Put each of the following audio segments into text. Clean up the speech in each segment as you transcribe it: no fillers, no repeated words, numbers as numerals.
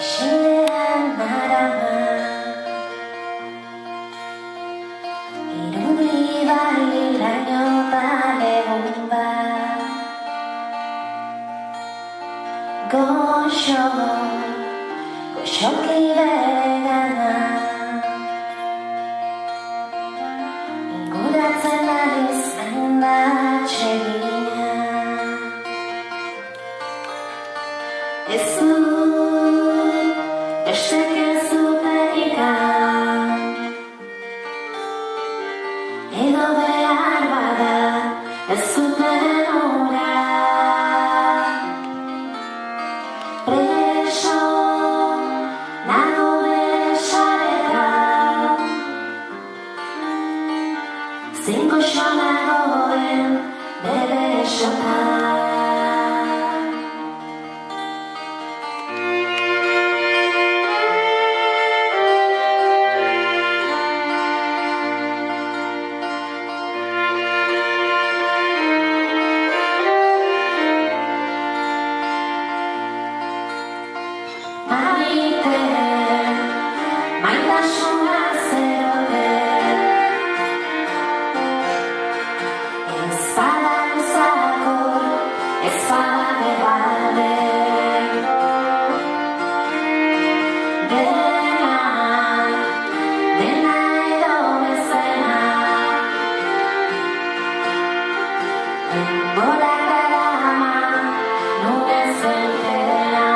심대한 나라만 이런 viva el año vale bomba Gosho que vergana Inguratzen ari zainbat segina Ez du bestek ez duterik edo behar bada ez zuten ura preso nago besaretan zinko nagoen bere besotan Maitasuna zerote Ez bada luzako, ez bada bebalde Dena edo bezena Denborak darama nuen zeltena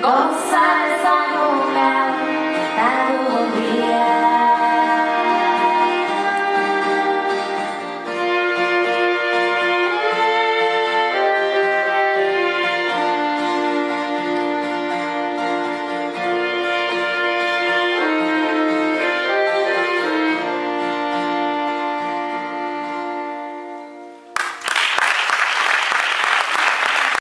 Goza